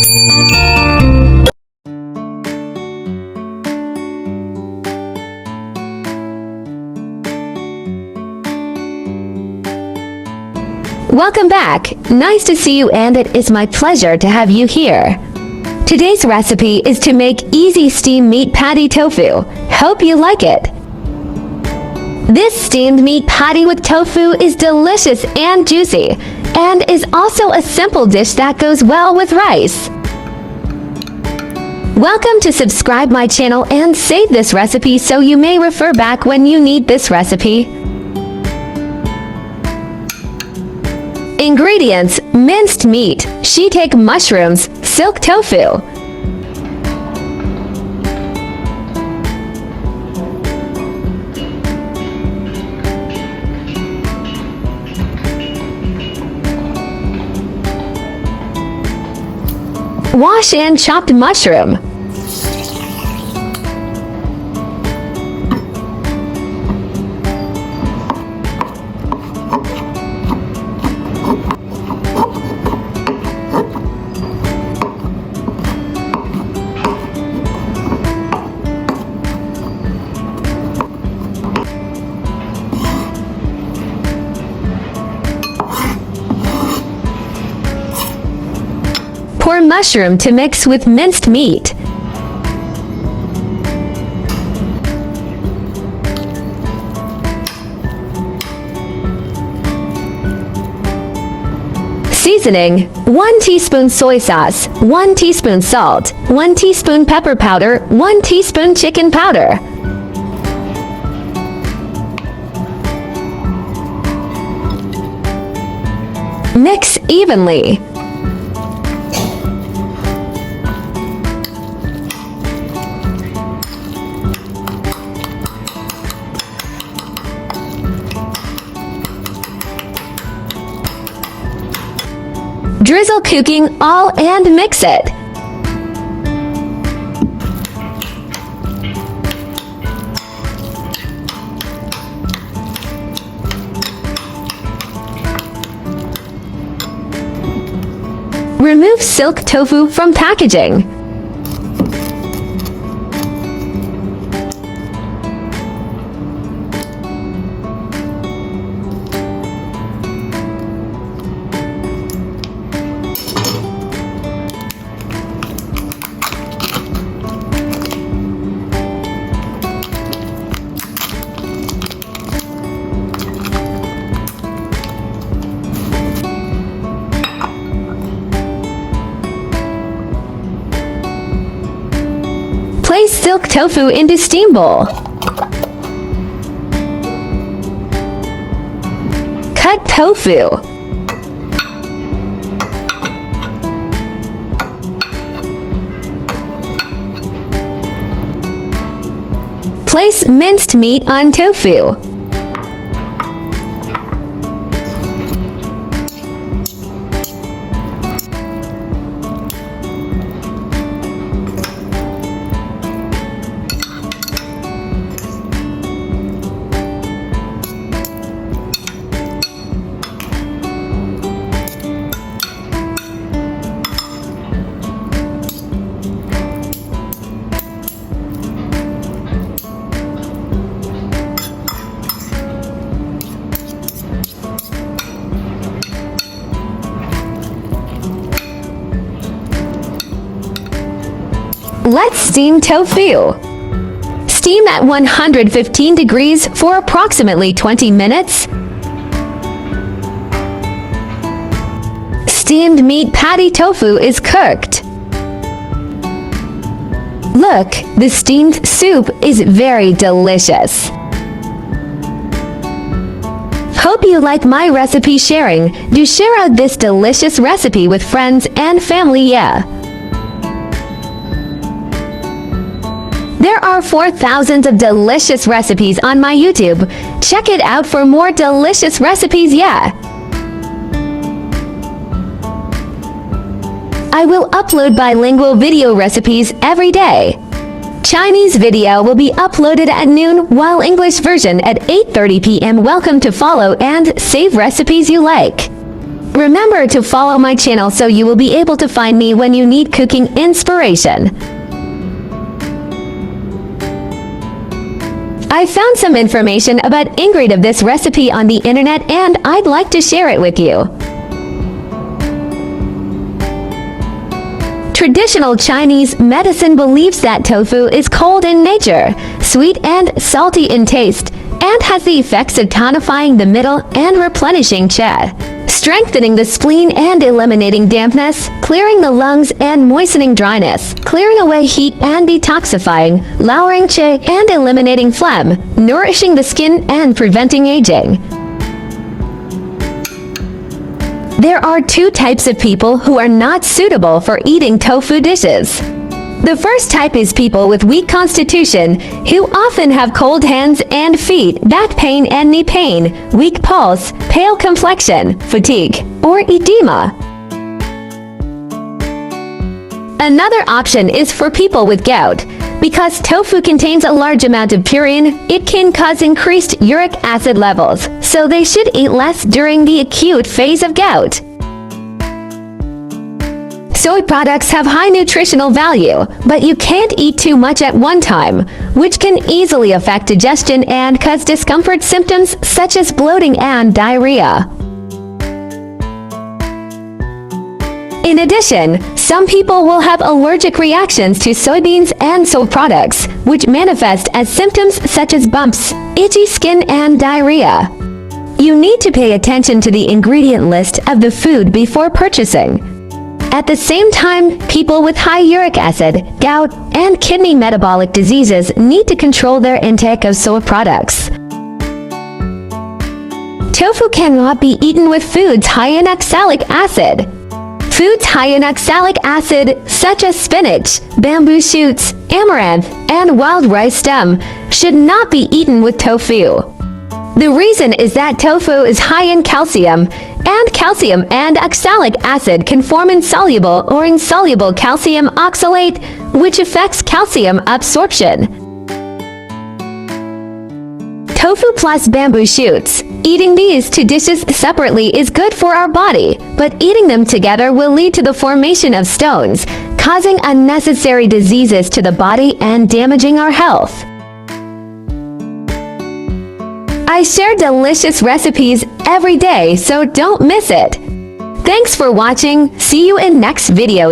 Welcome back. Nice to see you, and it is my pleasure to have you here. Today's recipe is to make easy steamed meat patty tofu. Hope you like it. This steamed meat patty with tofu is delicious and juicy, and is also a simple dish that goes well with rice. Welcome to subscribe my channel and save this recipe so you may refer back when you need this recipe. Ingredients: minced meat, shiitake mushrooms, silk tofu. Wash and chopped mushroom. Pour mushroom to mix with minced meat. Seasoning: 1 teaspoon soy sauce, 1 teaspoon salt, 1 teaspoon pepper powder, 1 teaspoon chicken powder. Mix evenly. Drizzle cooking oil and mix it. Remove silk tofu from packaging. Place silk tofu into steam bowl. Cut tofu. Place minced meat on tofu. Let's steam tofu. Steam at 115 degrees for approximately 20 minutes. Steamed meat patty tofu is cooked. Look, the steamed soup is very delicious. Hope you like my recipe sharing. Do share out this delicious recipe with friends and family, yeah. There are 4,000 of delicious recipes on my YouTube. Check it out for more delicious recipes, yeah. I will upload bilingual video recipes every day. Chinese video will be uploaded at noon, while English version at 8:30 p.m. Welcome to follow and save recipes you like. Remember to follow my channel so you will be able to find me when you need cooking inspiration. I found some information about ingredient of this recipe on the internet and I'd like to share it with you. Traditional Chinese medicine believes that tofu is cold in nature, sweet and salty in taste, and has the effects of tonifying the middle and replenishing qi, strengthening the spleen and eliminating dampness, clearing the lungs and moistening dryness, clearing away heat and detoxifying, lowering qi and eliminating phlegm, nourishing the skin and preventing aging. There are two types of people who are not suitable for eating tofu dishes. The first type is people with weak constitution who often have cold hands and feet, back pain and knee pain, weak pulse, pale complexion, fatigue, or edema. Another option is for people with gout. Because tofu contains a large amount of purine, it can cause increased uric acid levels, so they should eat less during the acute phase of gout. Soy products have high nutritional value, but you can't eat too much at one time, which can easily affect digestion and cause discomfort symptoms such as bloating and diarrhea. In addition, some people will have allergic reactions to soybeans and soy products, which manifest as symptoms such as bumps, itchy skin, and diarrhea. You need to pay attention to the ingredient list of the food before purchasing. At the same time, people with high uric acid, gout, and kidney metabolic diseases need to control their intake of soy products. Tofu cannot be eaten with foods high in oxalic acid. Foods high in oxalic acid, such as spinach, bamboo shoots, amaranth, and wild rice stem, should not be eaten with tofu. The reason is that tofu is high in calcium and oxalic acid can form insoluble or insoluble calcium oxalate, which affects calcium absorption. Tofu plus bamboo shoots. Eating these two dishes separately is good for our body, but eating them together will lead to the formation of stones, causing unnecessary diseases to the body and damaging our health. I share delicious recipes every day, so don't miss it. Thanks for watching. See you in next video.